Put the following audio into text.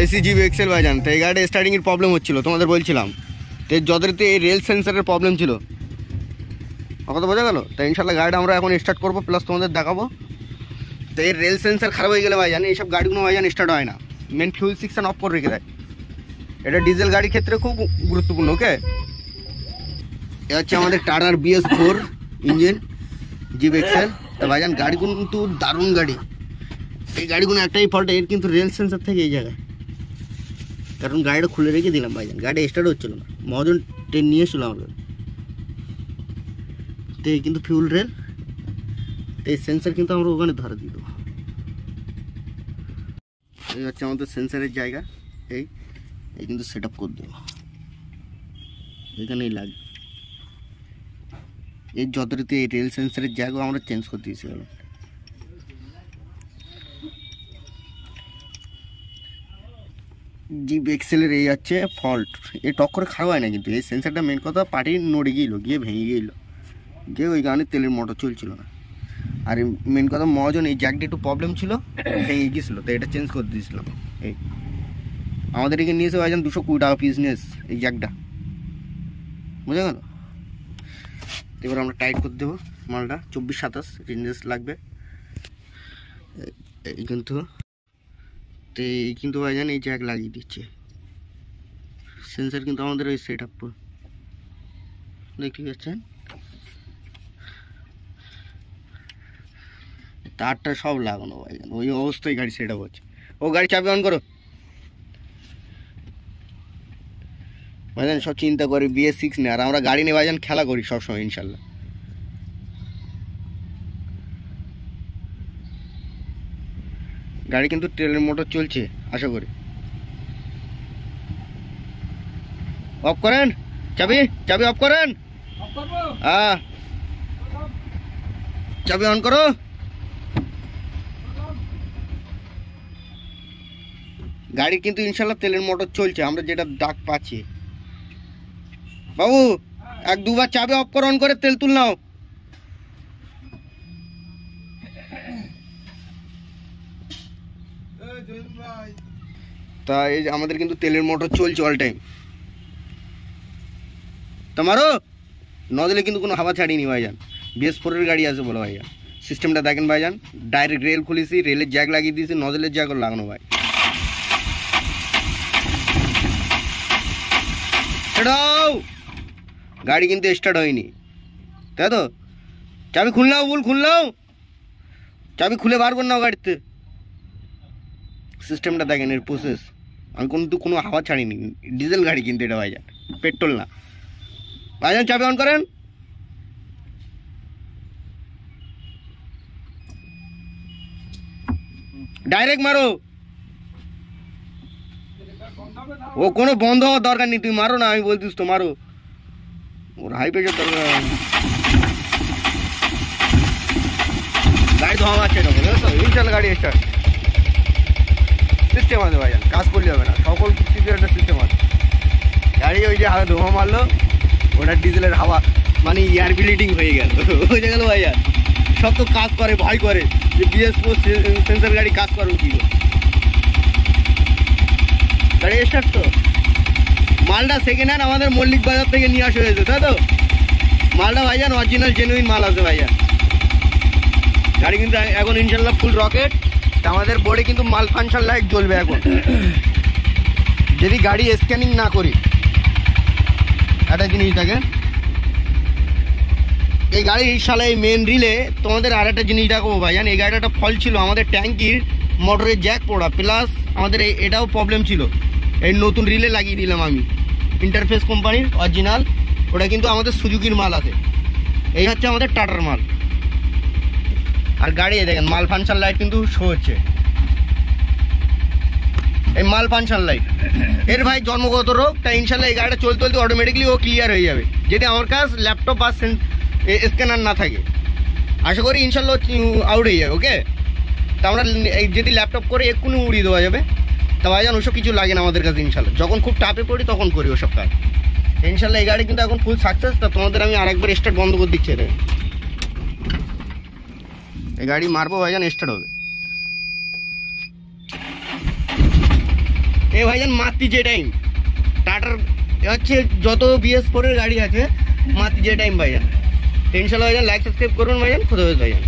AC zip Excel ভাইজান। তো এই গাড়িটা স্টার্টিংয়ের প্রবলেম হচ্ছিলো, তোমাদের বলছিলাম। তো যতটাতে এই রেল সেন্সারের প্রবলেম ছিল, কথা বোঝা গেল। তো ইনশাল্লাহ গাড়িটা আমরা এখন স্টার্ট করবো, প্লাস তোমাদের দেখাবো। তো এই রেল সেন্সার খারাপ হয়ে গেলে ভাইজান এইসব গাড়িগুলো ভাইজান স্টার্ট হয় না, মেন ফিউল সেকশন অফ করে রেখে দেয়। এটা ডিজেল গাড়ির ক্ষেত্রে খুব গুরুত্বপূর্ণ। ওকে, এ হচ্ছে আমাদের টাটার BS4 ইঞ্জিন জিপ এক্সেল। তো ভাইজান গাড়িগুলো কিন্তু দারুণ গাড়ি। এই গাড়িগুলো একটাই ফল্ট, এর কিন্তু রেল সেন্সার থেকে এই জায়গায়, কারণ গাড়িটা খুলে রেখে দিলাম ভাইজান, গাড়ি স্টার্ট হচ্ছিল না। মহাজন ট্রেন নিয়ে এসেছিল আমাদের, তো এই কিন্তু ফিউল রেল, এই সেন্সার কিন্তু আমরা ওখানে ধরে দিয়ে দেবো। এই হচ্ছে আমাদের সেন্সারের জায়গা, এই কিন্তু সেট আপ করে দেবো, এখানেই লাগবে। এই যতটাতে এই রেল সেন্সারের জায়গা আমরা চেঞ্জ করে দিয়েছি। জিপ এক্সেলের এই হচ্ছে ফল্ট, এই টক করে খারাপ হয় না, কিন্তু এই সেন্সারটা মেন কথা পার্টি নড়ে গিয়েছিল, গিয়ে ভেঙে গিয়েছিল, গিয়ে ওই কারণে তেলের মোটর চলছিল না। আর মেন কথা মহাজন এই জ্যাকটা একটু প্রবলেম ছিল, ভেঙে গিয়েছিলো, তো এটা চেঞ্জ করে দিয়েছিলাম। এই আমাদের এখানে নিয়েছে ভাইজান 220 টাকা পিস নিয়েছে এই জ্যাকটা, বুঝা গেল। এবার আমরা টাইট করে দেবো মালটা, 24-27 রেঞ্জেস লাগবে। এই কিন্তু ভাইজান এই জ্যাক লাগিয়ে দিচ্ছে সেন্সার, কিন্তু আমাদের ওই সেট আপ দেখতে পাচ্ছেন, তারটা সব লাগানো ভাইজান, ওই অবস্থায় গাড়ি সেট আপ হচ্ছে। ও গাড়ি চাবি অন করো ভাইজান। সব চিন্তা করি BS6 নিয়ে, আর আমরা গাড়ি নিয়ে ভাইজান খেলা করি সবসময় ইনশাল্লাহ। গাড়ি কিন্তু তেলের মোটর চলছে আশা করি। অফ করেন, চাবি অফ করেন, হ্যাঁ চাবি অন করো। গাড়ি কিন্তু ইনশাল্লাহ তেলের মোটর চলছে, আমরা যেটা ডাক পাচ্ছি। বাবু 1-2 বার চাবি অফ করে অন করে তেল তুল নাও। তা এই আমাদের কিন্তু তেলের মোটর চলছে অল টাইম। তোমারও নজলে কিন্তু কোনো হাওয়া ছাড়িনি ভাইজান, BS4 এর গাড়ি আছে বলো ভাইজান। সিস্টেমটা দেখেন ভাইজান, ডাইরেক্ট রেল খুলেছি, রেলের জ্যাক লাগিয়ে দিয়েছি, নজলের জ্যাক লাগানো ভাই। গাড়ি কিন্তু স্টার্ট হয়নি, তাই তো? চাবি খুললাও, খুললাও, চাবি খুলে বার করে নাও গাড়িতে। সিস্টেমটা দেখেন, এর প্রসেস। আমি কিন্তু কোনো হাওয়া ছাড়িনি, ডিজেল গাড়ি কিন্তু এটা ভাইজান, পেট্রোল না ভাইজান। চাবি অন করেন, ডাইরেক্ট মারো। ও কোনো বন্ধ হওয়ার দরকার নেই, তুমি মারো না, আমি বলতিস তো মারো। ওর হাই প্রেশার দরকার, গাড়ি ধোয়া মারছে তখন, ইনশাল্লাহ গাড়ি স্টার্ট। সিস্টেম আছে ভাইজান, কাজ করলে হবে না, সকল কিছুর একটা সিস্টেম আছে। গাড়ি ওই যে হাওয়া ধোঁয়া মারলো, ওটা ডিজেলের হাওয়া মানে এয়ার ব্লিডিং হয়ে গেল, বুঝে গেল ভাইজান। সব তো কাজ করে, ভয় করে যে BS4 সেন্সার গাড়ি কাজ করো কি গাড়ি স্টার্ট। তো মালটা সেকেন্ড হ্যান্ড আমাদের মল্লিক বাজার থেকে নিয়ে আসা হয়েছে, তাই তো? মালটা ভাইজান অরিজিনাল জেনুইন মাল আছে ভাইজান। গাড়ি কিন্তু এখন ইনশাল্লাহ ফুল রকেট। আমাদের বোর্ডে কিন্তু মাল ফাংশন লাইট জ্বলবে এখন, যদি গাড়ি স্ক্যানিং না করি। একটা জিনিস দেখেন, এই গাড়ির সালে মেন রিলে তোমাদের আর একটা জিনিস দেখাবো ভাইজান। এই গাড়িটা একটা ফল ছিল আমাদের ট্যাঙ্কির মোটরের জ্যাক পোড়া, প্লাস আমাদের এটাও প্রবলেম ছিল। এই নতুন রিলে লাগিয়ে দিলাম আমি, ইন্টারফেস কোম্পানির অরিজিনাল, ওটা কিন্তু আমাদের সুজুকির মাল আছে। এই হচ্ছে আমাদের টাটার মাল। আর গাড়ি দেখেন মাল ফাংশন লাইট কিন্তু শো হচ্ছে, এই মাল ফাংশন লাইট। এর ভাই জন্মগত রোগ, তাই ইনশাল্লাহ এই গাড়িটা চলতে চলতে অটোমেটিকলি ও ক্লিয়ার হয়ে যাবে, যদি আমার কাছ ল্যাপটপ বা স্ক্যানার না থাকে। আশা করি ইনশাল্লাহ আউট হয়ে যাবে। ওকে, তা আমরা যদি ল্যাপটপ করে এক্ষুনি উড়িয়ে দেওয়া যাবে। তা ভাইজান ওসব কিছু লাগে না আমাদের কাছে ইনশাল্লাহ, যখন খুব টাপে পড়ি তখন করি ওসব কাজ। ইনশাল্লাহ এই গাড়ি কিন্তু এখন ফুল সাকসেস। তা তোমাদের আমি আরেকবার স্টার্ট বন্ধ করে দিচ্ছি, এই গাড়ি মারবো ভাইজান, স্টার্ট হবে। এ ভাইজান মাতৃ যে টাইম টাটার হচ্ছে যত BS4 এর গাড়ি আছে মাতৃ যে টাইম ভাইজান। ইনশাল্লাহ ভাইজান লাইক সাবস্ক্রাইব করুন ভাইজান, খুদা হাফেজ ভাইজান।